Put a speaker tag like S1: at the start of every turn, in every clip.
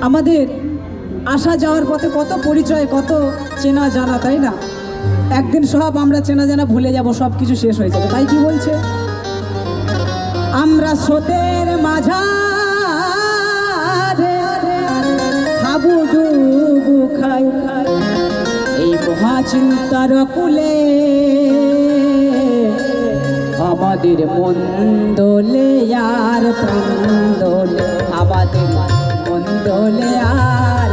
S1: আমাদের আসা যাওয়ার পথে কত পরিচয়, কত চেনা জানা, তাই না? একদিন সব আমরা চেনা জানা ভুলে যাব, সব কিছু শেষ হয়ে যাবে। তাই কি বলছে, আমরা স্রোতের মাঝারে হাবুডুবু খাই এই মহা চিন্তার কুলে, আমাদের মন দোলে আর প্রাণ দোলে, আমাদের মন দোলে আর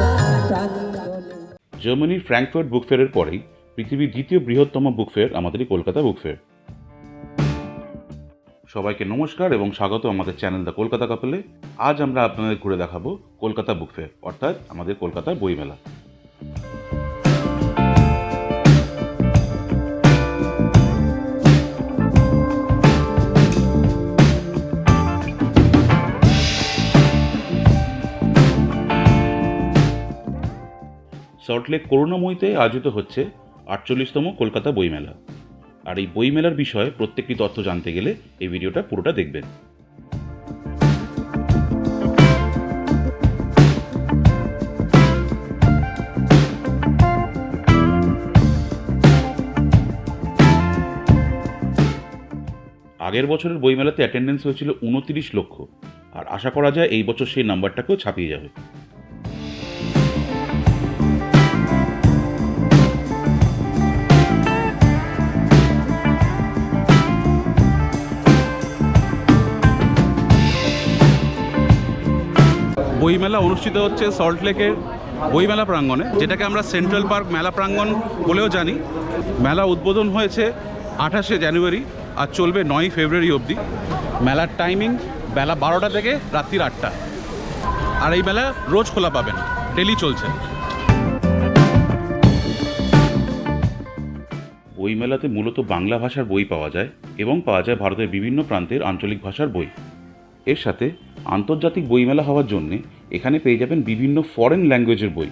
S1: প্রাণ দোলে।
S2: জার্মানির ফ্র্যাঙ্কফার্ট বুক ফেয়ারের পরেই পৃথিবীর দ্বিতীয় বৃহত্তম বুক ফেয়ার আমাদের এই কলকাতা বুক ফেয়ার। সবাইকে নমস্কার এবং স্বাগত আমাদের চ্যানেল দ্য কলকাতা কাপেলে। আজ আমরা আপনাদের ঘুরে দেখাবো কলকাতা বুক ফেয়ার, অর্থাৎ আমাদের কলকাতার বইমেলা। সল্টলেক করুণাময়ীতে আয়োজিত হচ্ছে 48তম কলকাতা বইমেলা। আর এই বইমেলার বিষয়ে প্রত্যেকটি তথ্য জানতে গেলে এই ভিডিওটা পুরোটা দেখবেন। আগের বছরের বইমেলাতে অ্যাটেন্ডেন্স হয়েছিল 29 লক্ষ, আর আশা করা যায় এই বছর সেই নাম্বারটাকেও ছাপিয়ে যাবে।
S3: বইমেলা অনুষ্ঠিত হচ্ছে সল্টলেকের বইমেলা প্রাঙ্গণে, যেটাকে আমরা সেন্ট্রাল পার্ক মেলা প্রাঙ্গণ বলেও জানি। মেলা উদ্বোধন হয়েছে 28শে জানুয়ারি আর চলবে 9ই ফেব্রুয়ারি অবধি। মেলার টাইমিং বেলা 12টা থেকে রাত্রির 8টা। আর এই মেলা রোজ খোলা পাবেন, ডেলি চলছে।
S2: বইমেলাতে মূলত বাংলা ভাষার বই পাওয়া যায় এবং পাওয়া যায় ভারতের বিভিন্ন প্রান্তের আঞ্চলিক ভাষার বই। এর সাথে আন্তর্জাতিক বইমেলা হওয়ার জন্যে এখানে পেয়ে যাবেন বিভিন্ন ফরেন ল্যাঙ্গুয়েজের বই।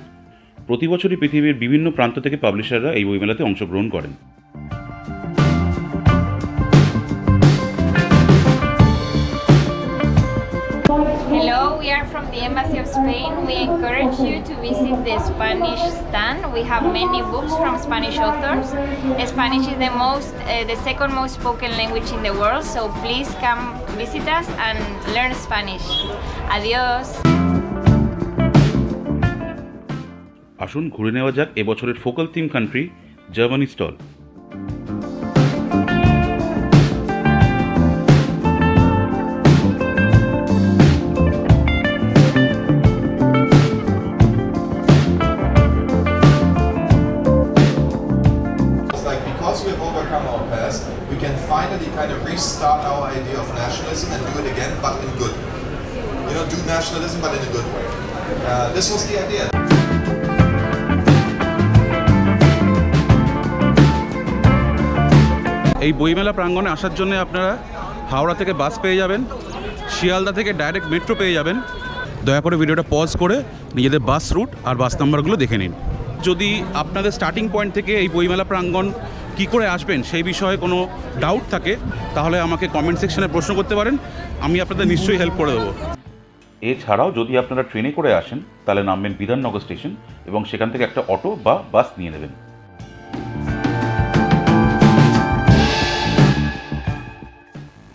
S2: প্রতি বছরই পৃথিবীর বিভিন্ন প্রান্ত থেকে পাবলিশাররা এই বইমেলাতে অংশগ্রহণ করেন।
S4: Hello, we are from the Embassy of Spain. We encourage you to visit the Spanish stand. We have many books from Spanish authors. Spanish is the second most spoken language in the world, so please come visit us and learn Spanish. Adios.
S2: আসুন ঘুরে নেওয়া যাক এবছরের focal theme country Germany stall.
S5: Because we have overcome our past, we can finally kind of restart our idea of nationalism and do it again, but in good. You know, do nationalism, but in a good way. This was the idea.
S3: এই বইমেলা প্রাঙ্গণে আসার জন্য আপনারা হাওড়া থেকে বাস পেয়ে যাবেন, শিয়ালদা থেকে ডাইরেক্ট মেট্রো পেয়ে যাবেন। দয়া করে ভিডিওটা পজ করে নিজেদের বাস রুট আর বাস নাম্বারগুলো দেখে নিন। যদি আপনাদের স্টার্টিং পয়েন্ট থেকে এই বইমেলা প্রাঙ্গণ কী করে আসবেন সেই বিষয়ে কোনো ডাউট থাকে, তাহলে আমাকে কমেন্ট সেকশনে প্রশ্ন করতে পারেন, আমি আপনাদের নিশ্চয়ই হেল্প করে দেবো।
S2: এছাড়াও যদি আপনারা ট্রেনে করে আসেন তাহলে নামবেন বিধাননগর স্টেশন এবং সেখান থেকে একটা অটো বা বাস নিয়ে নেবেন।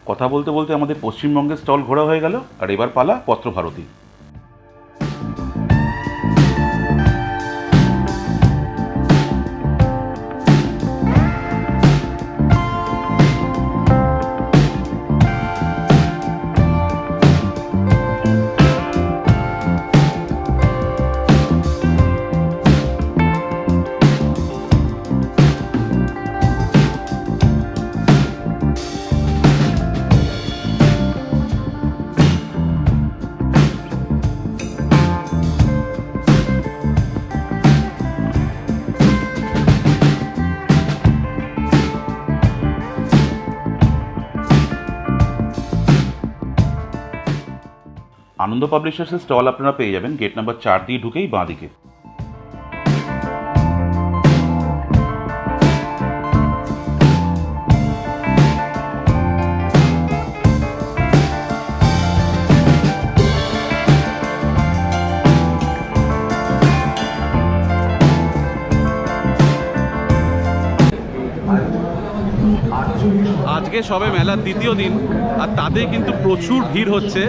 S2: কথা বলতে বলতে আমাদের পশ্চিমবঙ্গের স্টল ঘোরা হয়ে গেল, আর এবার পালা পত্রভারতী। আনন্দ পাবলিশার্সের স্টল আপনারা পেয়ে যাবেন গেট নাম্বার 4 দিয়ে ঢুকেই বাঁ দিকে।
S3: আজকে সবে মেলার দ্বিতীয় দিন, আর তাদের কিন্তু প্রচুর ভিড় হচ্ছে।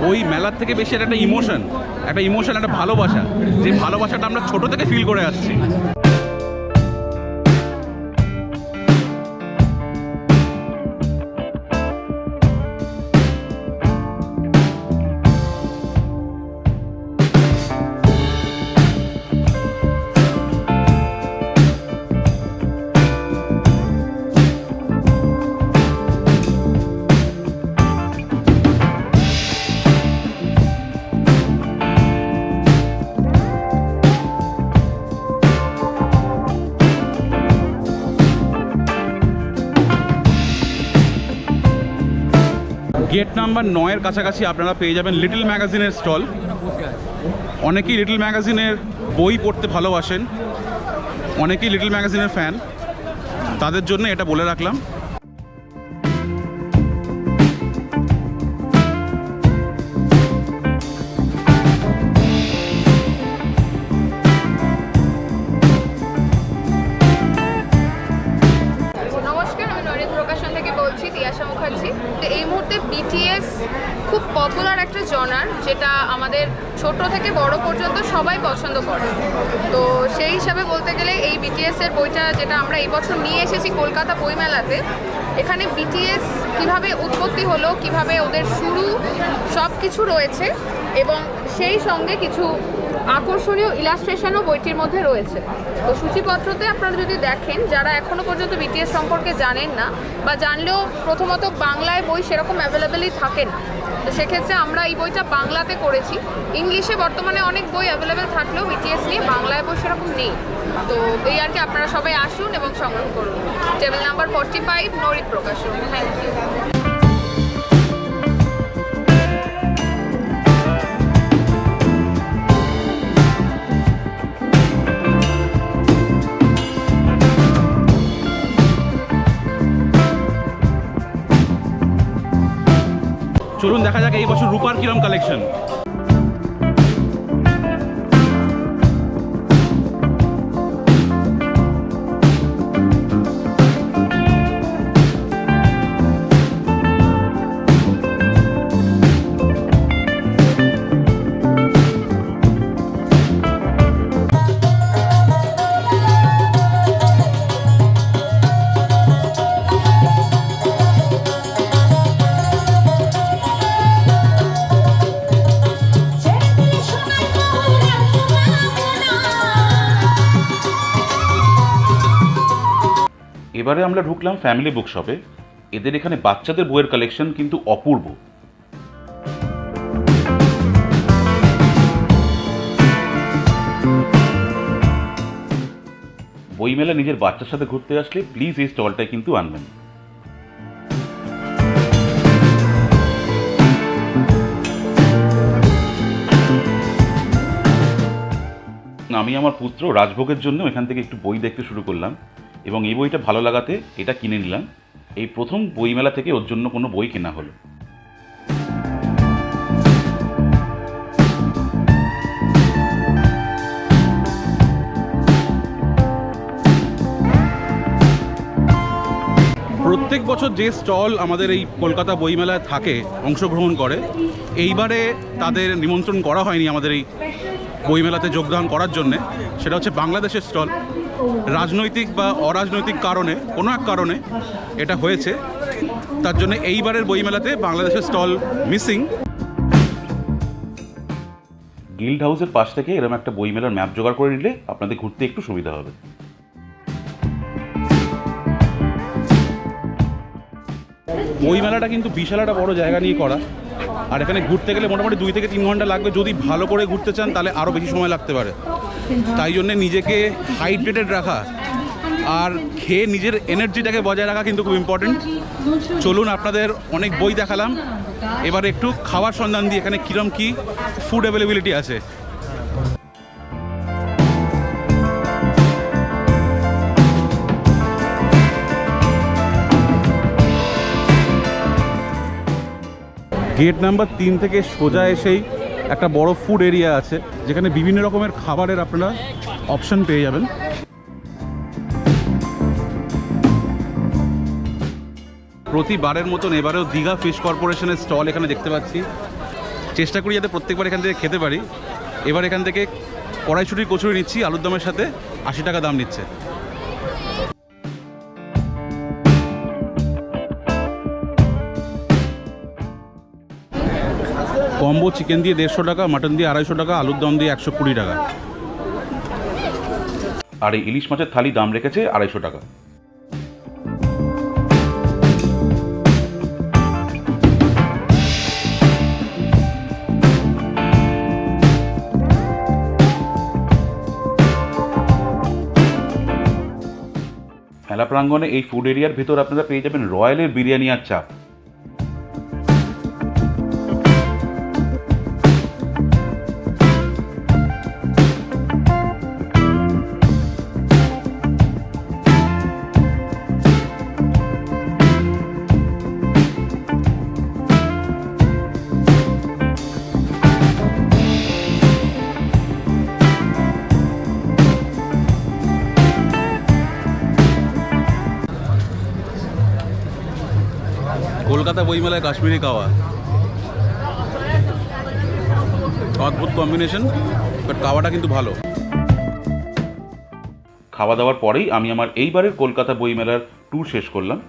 S3: ওই মেলার থেকে বেশি একটা ইমোশন, একটা ভালোবাসা, যে ভালোবাসাটা আমরা ছোট থেকে ফিল করে আসছি। গেট নাম্বার 9-এর কাছাকাছি আপনারা পেয়ে যাবেন লিটল ম্যাগাজিনের স্টল। অনেকেই লিটল ম্যাগাজিনের বই পড়তে ভালোবাসেন, অনেকেই লিটল ম্যাগাজিনের ফ্যান, তাদের জন্য এটা বলে রাখলাম।
S6: নমস্কার, আমি নরিত প্রকাশন থেকে বলছি, তিয়াশা মুখার্জি। তো এই মুহূর্তে বিটিএস খুব পপুলার একটা জনার, যেটা আমাদের ছোট থেকে বড় পর্যন্ত সবাই পছন্দ করে। তো সেই হিসাবে বলতে গেলে এই বিটিএসের বইটা যেটা আমরা এই বছর নিয়ে এসেছি কলকাতা বইমেলাতে, এখানে বিটিএস কিভাবে উৎপত্তি হলো, কিভাবে ওদের শুরু, সব কিছু রয়েছে এবং সেই সঙ্গে কিছু আকর্ষণীয় ইলাস্ট্রেশনও বইটির মধ্যে রয়েছে। তো সূচিপত্রতে আপনারা যদি দেখেন, যারা এখনও পর্যন্ত বিটিএস সম্পর্কে জানেন না বা জানলেও প্রথমত বাংলায় বই সেরকম অ্যাভেলেবেলই থাকে না, তো সেক্ষেত্রে আমরা এই বইটা বাংলাতে করেছি। ইংলিশে বর্তমানে অনেক বই অ্যাভেলেবেল থাকলেও বিটিএস নিয়ে বাংলায় বই সেরকম নেই। তো এই আর কি, আপনারা সবাই আসুন এবং সংগ্রহ করুন। টেবিল নাম্বার 45, নরিত প্রকাশন। Thank you.
S3: চলুন দেখা যাক এই বছর রূপার কিরম কালেকশন।
S2: এবারে আমরা ঢুকলাম ফ্যামিলি বুক শপে। এদের এখানে বাচ্চাদের বইয়ের কালেকশন কিন্তু অপূর্ব। বইমেলা নিজের বাচ্চার সাথে ঘুরতে আসলে প্লিজ এই স্টলটায় কিন্তু আনবেন। আমি আমার পুত্র রাজভোগের জন্য এখান থেকে একটু বই দেখতে শুরু করলাম এবং এই বইটা ভালো লাগাতে এটা কিনে নিলাম। এই প্রথম বইমেলা থেকে ওর জন্য কোনো বই কেনা হলো।
S3: প্রত্যেক বছর যে স্টল আমাদের এই কলকাতা বইমেলায় থাকে, অংশগ্রহণ করে, এইবারে তাদের নিমন্ত্রণ করা হয়নি আমাদের এই বইমেলাতে যোগদান করার জন্যে। সেটা হচ্ছে বাংলাদেশের স্টল। রাজনৈতিক বা অরাজনৈতিক কারণে, কোনো এক কারণে এটা হয়েছে, তার জন্য এইবারের বইমেলাতে বাংলাদেশের স্টল মিসিং।
S2: গিল্ড হাউসের পাশ থেকে এরকম একটা বইমেলার ম্যাপ জোগাড় করে নিলে আপনাদের ঘুরতে একটু সুবিধা হবে।
S3: বইমেলাটা কিন্তু বিশাল একটা বড় জায়গা নিয়ে করা, আর এখানে ঘুরতে গেলে মোটামুটি 2 থেকে 3 ঘন্টা লাগবে। যদি ভালো করে ঘুরতে চান তাহলে আরও বেশি সময় লাগতে পারে। তাই জন্যে নিজেকে হাইড্রেটেড রাখা আর খেয়ে নিজের এনার্জিটাকে বজায় রাখা কিন্তু খুব ইম্পর্টেন্ট। চলুন, আপনাদের অনেক বই দেখালাম, এবার একটু খাওয়ার সন্ধান দিয়ে এখানে কীরকম কী ফুড অ্যাভেলেবিলিটি আছে। গেট নাম্বার 3 থেকে সোজা এসেই একটা বড় ফুড এরিয়া আছে, যেখানে বিভিন্ন রকমের খাবারের আপনারা অপশন পেয়ে যাবেন। প্রতিবারের মতন এবারেও দীঘা ফিশ কর্পোরেশনের স্টল এখানে দেখতে পাচ্ছি। চেষ্টা করি যাতে প্রত্যেকবার এখান থেকে খেতে পারি। এবার এখান থেকে কড়াইশুটির কচুরি নিচ্ছি, আলুর দমের সাথে 80 টাকা দাম নিচ্ছে। কম্বো চিকেন দিয়ে 150 টাকা, মাটন দিয়ে 250 টাকা, আলুর দম দিয়ে 120 টাকা।
S2: আর এই ইলিশ মাছের থালি দাম রেখেছে 250 টাকা। মেলা প্রাঙ্গণে এই ফুড এরিয়ার ভেতর আপনারা পেয়ে যাবেন রয়্যালের বিরিয়ানি আর চাপ।
S3: কলকাতা বইমেলায় কাশ্মীরি কাওয়া, অদ্ভুত কম্বিনেশন, বাট কাওয়াটা কিন্তু ভালো।
S2: খাওয়া দাওয়ার পরেই আমি আমার এইবারের কলকাতা বইমেলার ট্যুর শেষ করলাম।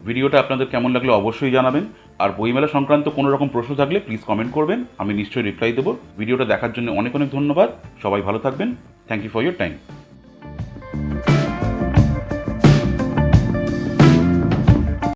S2: ভিডিওটা আপনাদের কেমন লাগলো অবশ্যই জানাবেন। আর বইমেলা সংক্রান্ত কোনো রকম প্রশ্ন থাকলে প্লিজ কমেন্ট করবেন, আমি নিশ্চয়ই রিপ্লাই দেবো। ভিডিওটা দেখার জন্য অনেক অনেক ধন্যবাদ। সবাই ভালো থাকবেন। Thank you for your time.